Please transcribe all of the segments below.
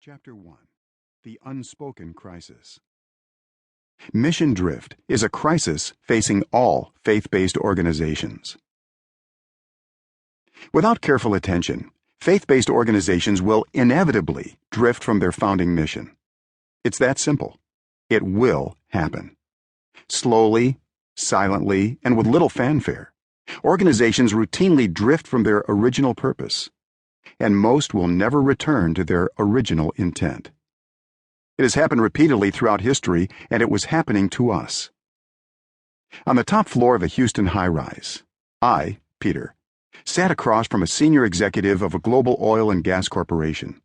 Chapter 1. The Unspoken Crisis. Mission drift is a crisis facing all faith-based organizations. Without careful attention, faith-based organizations will inevitably drift from their founding mission. It's that simple. It will happen. Slowly, silently, and with little fanfare, organizations routinely drift from their original purpose, and most will never return to their original intent. It has happened repeatedly throughout history, and it was happening to us. On the top floor of a Houston high-rise, I, Peter, sat across from a senior executive of a global oil and gas corporation.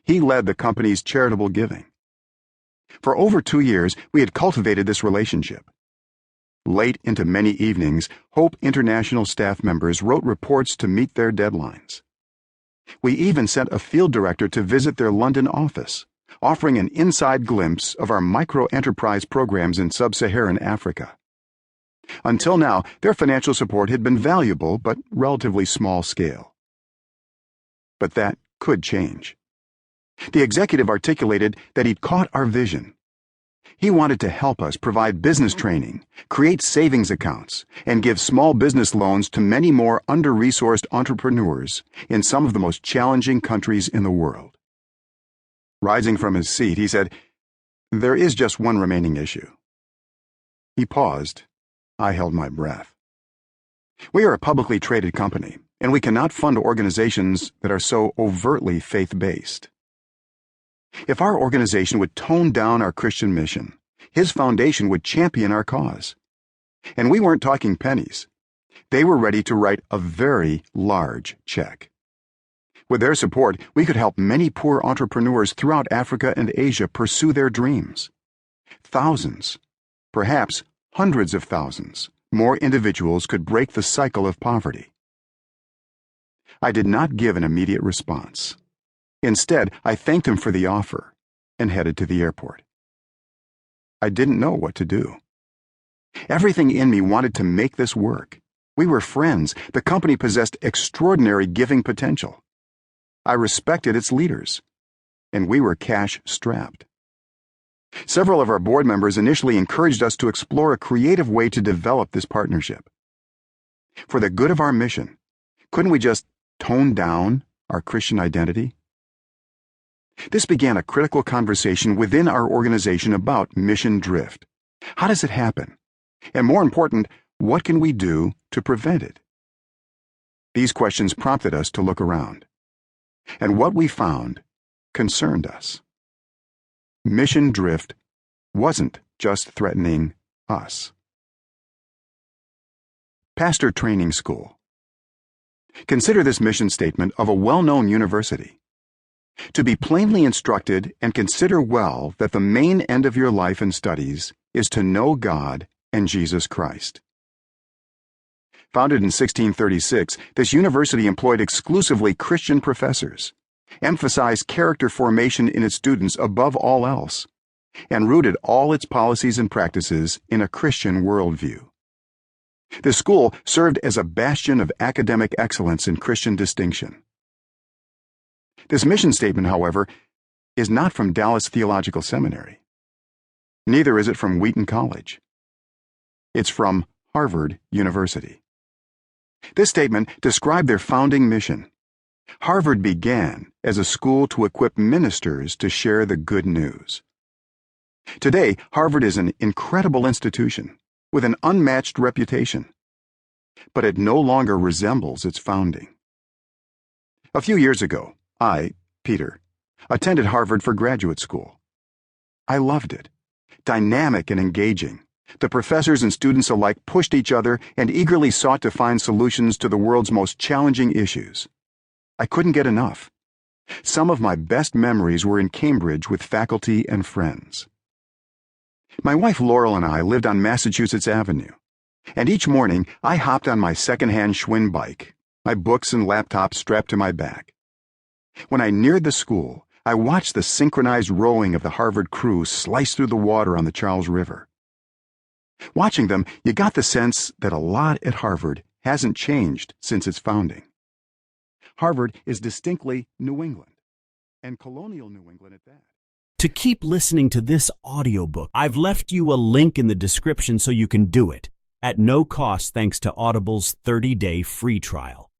He led the company's charitable giving. For over 2 years, we had cultivated this relationship. Late into many evenings, Hope International staff members wrote reports to meet their deadlines. We even sent a field director to visit their London office, offering an inside glimpse of our micro-enterprise programs in sub-Saharan Africa. Until now, their financial support had been valuable but relatively small scale. But that could change. The executive articulated that he'd caught our vision. He wanted to help us provide business training, create savings accounts, and give small business loans to many more under-resourced entrepreneurs in some of the most challenging countries in the world. Rising from his seat, he said, "There is just one remaining issue." He paused. I held my breath. We are a publicly traded company, and we cannot fund organizations that are so overtly faith-based. If our organization would tone down our Christian mission, his foundation would champion our cause. And we weren't talking pennies. They were ready to write a very large check. With their support, we could help many poor entrepreneurs throughout Africa and Asia pursue their dreams. Thousands, perhaps hundreds of thousands, more individuals could break the cycle of poverty. I did not give an immediate response. Instead, I thanked him for the offer and headed to the airport. I didn't know what to do. Everything in me wanted to make this work. We were friends. The company possessed extraordinary giving potential. I respected its leaders, and we were cash-strapped. Several of our board members initially encouraged us to explore a creative way to develop this partnership. For the good of our mission, couldn't we just tone down our Christian identity? This began a critical conversation within our organization about mission drift. How does it happen? And more important, what can we do to prevent it? These questions prompted us to look around. And what we found concerned us. Mission drift wasn't just threatening us. Pastor Training School. Consider this mission statement of a well-known university. To be plainly instructed and consider well that the main end of your life and studies is to know God and Jesus Christ. Founded in 1636, this university employed exclusively Christian professors, emphasized character formation in its students above all else, and rooted all its policies and practices in a Christian worldview. The school served as a bastion of academic excellence and Christian distinction. This mission statement, however, is not from Dallas Theological Seminary. Neither is it from Wheaton College. It's from Harvard University. This statement described their founding mission. Harvard began as a school to equip ministers to share the good news. Today, Harvard is an incredible institution with an unmatched reputation, but it no longer resembles its founding. A few years ago, I, Peter, attended Harvard for graduate school. I loved it. Dynamic and engaging, the professors and students alike pushed each other and eagerly sought to find solutions to the world's most challenging issues. I couldn't get enough. Some of my best memories were in Cambridge with faculty and friends. My wife Laurel and I lived on Massachusetts Avenue, and each morning I hopped on my second-hand Schwinn bike, my books and laptop strapped to my back. When I neared the school, I watched the synchronized rowing of the Harvard crew slice through the water on the Charles River. Watching them, you got the sense that a lot at Harvard hasn't changed since its founding. Harvard is distinctly New England. and colonial New England at that. To keep listening to this audiobook, I've left you a link in the description so you can do it, at no cost thanks to Audible's 30-day free trial.